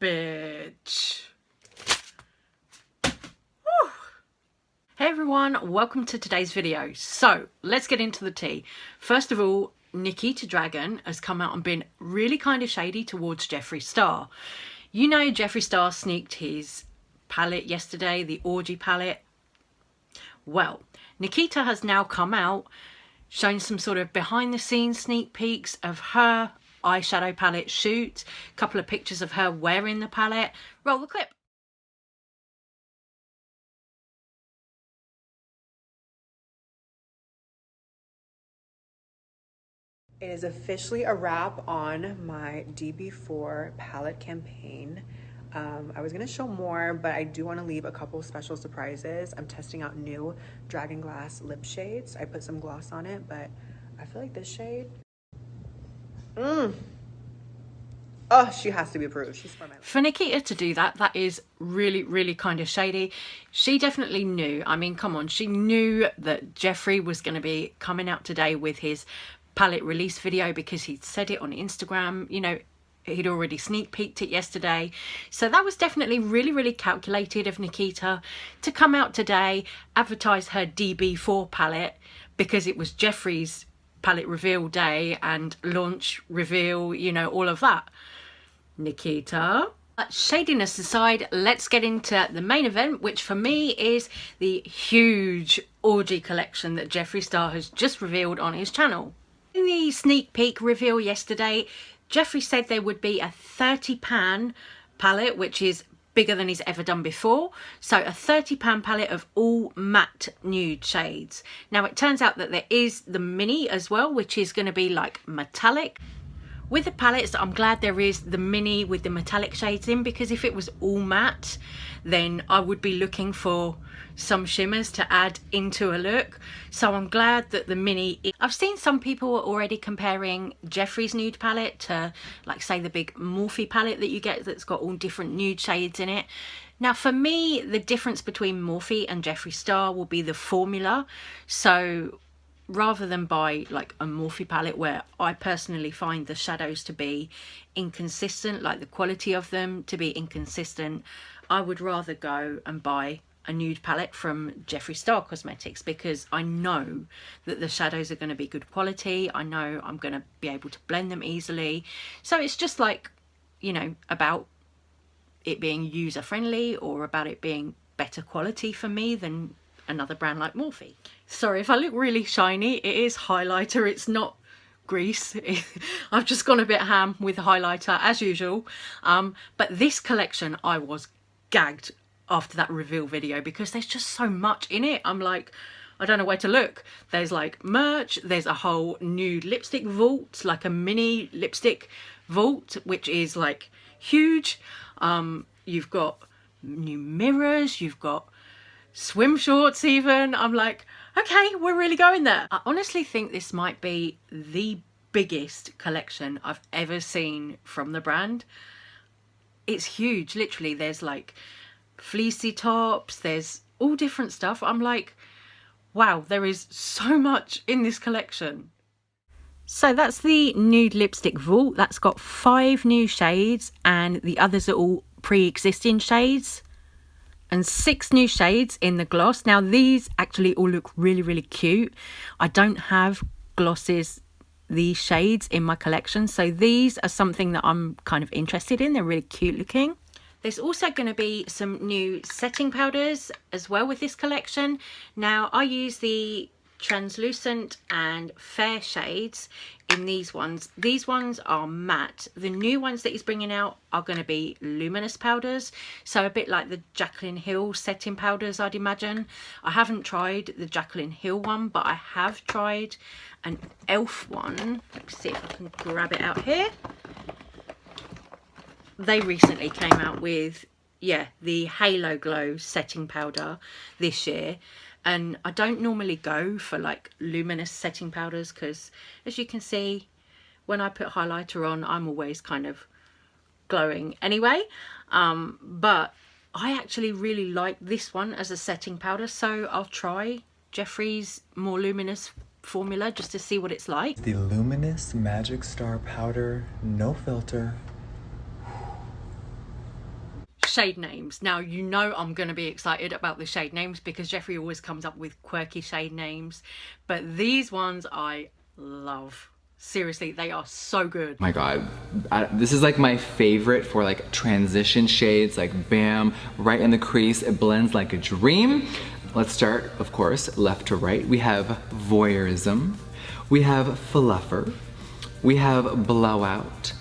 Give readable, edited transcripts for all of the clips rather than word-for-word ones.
bitch. Whew. Hey everyone, welcome to today's video. So let's get into the tea. First of all, Nikita Dragun has come out and been really kind of shady towards Jeffree Star. You know, Jeffree Star sneaked his palette yesterday, the orgy palette. Well, Nikita has now come out showing some sort of behind the scenes sneak peeks of her eyeshadow palette shoot, a couple of pictures of her wearing the palette. Roll the clip. It is officially a wrap on my DB4 palette campaign. I was gonna show more, but I do want to leave a couple special surprises. I'm testing out new Dragon Glass lip shades. I put some gloss on it, but I feel like this shade, oh, she has to be approved. She's for my life. For Nikita to do that, that is really kind of shady. She definitely knew. I mean, come on, she knew that Jeffree was going to be coming out today with his palette release video because he'd said it on Instagram. You know, he'd already sneak peeked it yesterday. So that was definitely really calculated of Nikita to come out today, advertise her DB4 palette because it was Jeffree's palette reveal day and launch reveal, you know, all of that. Nikita. Shadiness aside, let's get into the main event, which for me is the huge orgy collection that Jeffree Star has just revealed on his channel. In the sneak peek reveal yesterday, Jeffree said there would be a 30 pan palette, which is bigger than he's ever done before. So a 30 pan palette of all matte nude shades. Now it turns out that there is the mini as well, which is going to be like metallic. With the palettes, I'm glad there is the mini with the metallic shades in, because if it was all matte, then I would be looking for some shimmers to add into a look. So I'm glad that the mini... I've seen some people already comparing Jeffree's nude palette to, like, say, the big Morphe palette that you get that's got all different nude shades in it. Now, for me, the difference between Morphe and Jeffree Star will be the formula. So rather than buy like a Morphe palette where I personally find the shadows to be inconsistent, like the quality of them to be inconsistent, I would rather go and buy a nude palette from Jeffree Star Cosmetics, because I know that the shadows are going to be good quality. I know I'm going to be able to blend them easily. So it's just like, you know, about it being user friendly or about it being better quality for me than another brand like Morphe. Sorry if I look really shiny, it is highlighter, it's not grease. I've just gone a bit ham with the highlighter as usual. But this collection, I was gagged after that reveal video because there's just so much in it. I'm like, I don't know where to look. There's like merch, there's a whole nude lipstick vault, like a mini lipstick vault, which is like huge. You've got new mirrors, you've got swim shorts even. I'm like, okay, we're really going there. I honestly think this might be the biggest collection I've ever seen from the brand. It's huge, literally. There's like fleecy tops, there's all different stuff. I'm like, wow, there is so much in this collection. So that's the nude lipstick vault. That's got 5 new shades and the others are all pre-existing shades. And 6 new shades in the gloss. Now these actually all look really cute. I don't have glosses, these shades in my collection, so these are something that I'm kind of interested in. They're really cute looking. There's also going to be some new setting powders as well with this collection. Now I use the translucent and fair shades in these ones. These ones are matte. The new ones that he's bringing out are going to be luminous powders, so a bit like the Jaclyn Hill setting powders, I'd imagine. I haven't tried the Jaclyn Hill one, but I have tried an elf one. Let's see if I can grab it out here. They recently came out with, yeah, the Halo Glow setting powder this year. And I don't normally go for like luminous setting powders because, as you can see, when I put highlighter on, I'm always kind of glowing anyway. But I actually really like this one as a setting powder, so I'll try Jeffree's more luminous formula just to see what it's like. The Luminous Magic Star Powder, no filter. shade names. Now, you know I'm going to be excited about the shade names because Jeffree always comes up with quirky shade names. But these ones I love. Seriously, they are so good. My God, this is like my favorite for like transition shades, like bam, right in the crease. It blends like a dream. Let's start, of course, left to right. We have voyeurism. We have fluffer. We have blowout.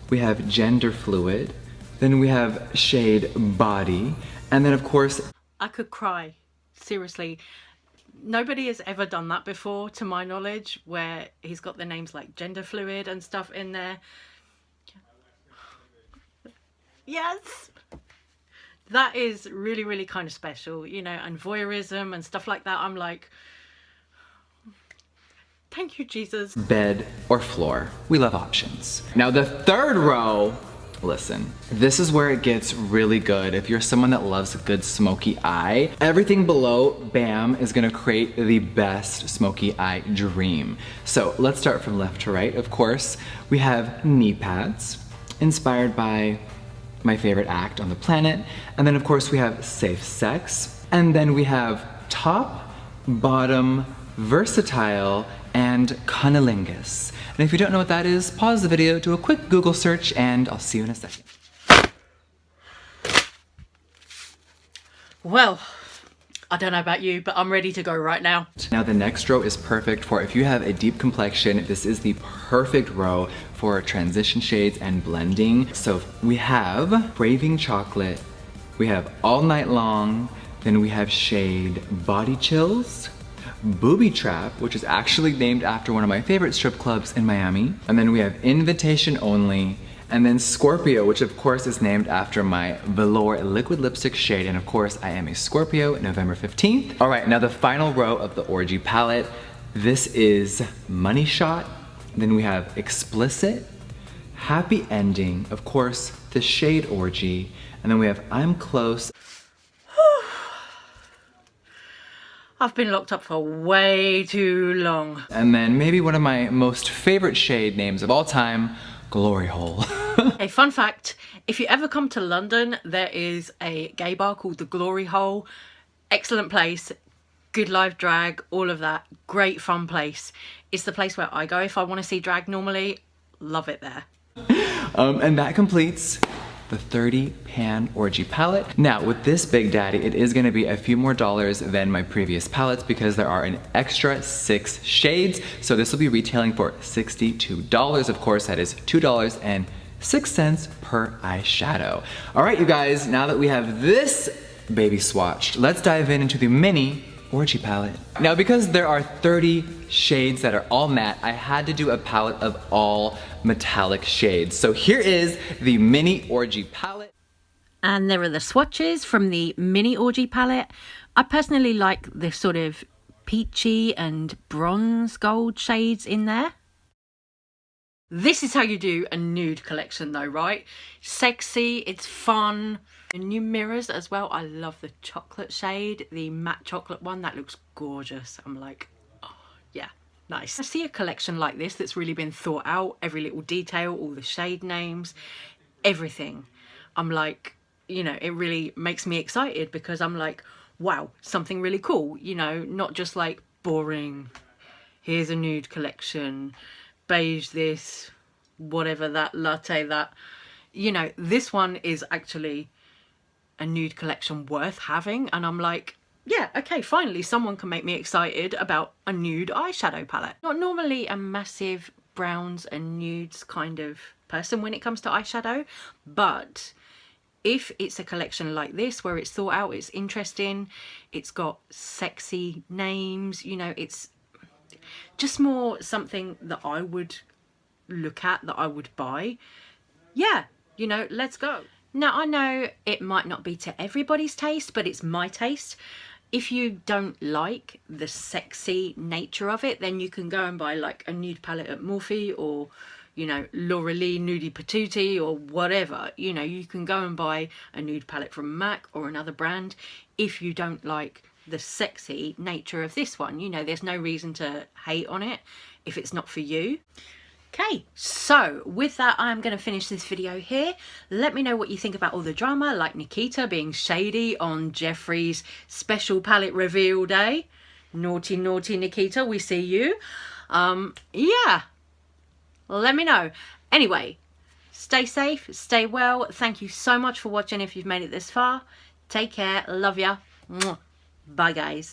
We have gender fluid. Then we have shade body. And then of course, I could cry. Seriously. Nobody has ever done that before, to my knowledge, where he's got the names like gender fluid and stuff in there. Yes! That is really, really kind of special, you know, and voyeurism and stuff like that. I'm like, thank you, Jesus. bed or floor. We love options. Now the third row, listen, this is where it gets really good. If you're someone that loves a good smoky eye, everything below bam is gonna create the best smoky eye dream. So let's start from left to right. Of course, we have knee pads, inspired by my favorite act on the planet. And then of course we have safe sex. And then we have top, bottom, versatile, and cunnilingus. And if you don't know what that is, pause the video, do a quick Google search, and I'll see you in a second. Well, I don't know about you, but I'm ready to go right now. Now the next row is perfect for if you have a deep complexion. This is the perfect row for transition shades and blending. So we have Craving Chocolate, we have All Night Long, then we have shade Body Chills, Booby Trap, which is actually named after one of my favorite strip clubs in Miami. And then we have Invitation Only, and then Scorpio, which of course is named after my velour liquid lipstick shade. And of course, I am a Scorpio, November 15th. All right, now the final row of the Orgy palette. This is Money Shot. Then we have Explicit, Happy Ending, of course, the shade Orgy. And then we have I'm Close. I've been locked up for way too long. And then maybe one of my most favorite shade names of all time, Glory Hole. A fun fact, if you ever come to London, there is a gay bar called the Glory Hole. Excellent place, good live drag, all of that. Great fun place. It's the place where I go if I want to see drag normally. Love it there. And that completes the 30 pan Orgy palette. Now with this big daddy, it is gonna be a few more dollars than my previous palettes because there are an extra 6 shades. So this will be retailing for $62. Of course, that is $2.06 per eyeshadow. All right, you guys, now that we have this baby swatched, let's dive into the mini Orgy palette. Now because there are 30 shades that are all matte, I had to do a palette of all metallic shades. So here is the mini Orgy palette. And there are the swatches from the mini Orgy palette. I personally like the sort of peachy and bronze gold shades in there. This is how you do a nude collection though, right? Sexy, it's fun. The new mirrors as well. I love the chocolate shade, the matte chocolate one. That looks gorgeous. I'm like, oh yeah, nice. I see a collection like this that's really been thought out. Every little detail, all the shade names, everything. I'm like, you know, it really makes me excited because I'm like, wow, something really cool. You know, not just like boring, here's a nude collection, beige this, whatever that, latte that. You know, this one is actually a nude collection worth having, and I'm like, yeah, okay, finally someone can make me excited about a nude eyeshadow palette. Not normally a massive browns and nudes kind of person when it comes to eyeshadow, but if it's a collection like this where it's thought out, it's interesting, it's got sexy names, you know, it's just more something that I would look at, that I would buy. Yeah, you know, let's go. Now, I know it might not be to everybody's taste, but it's my taste. If you don't like the sexy nature of it, then you can go and buy like a nude palette at Morphe or, you know, Laura Lee Nudie Patootie or whatever. You know, you can go and buy a nude palette from MAC or another brand if you don't like the sexy nature of this one. You know, there's no reason to hate on it if it's not for you. Okay, so with that, I'm going to finish this video here. Let me know what you think about all the drama, like Nikita being shady on Jeffree's special palette reveal day. Naughty, naughty Nikita, we see you. Yeah, let me know. Anyway, stay safe, stay well. Thank you so much for watching if you've made it this far. Take care, love ya. Bye guys.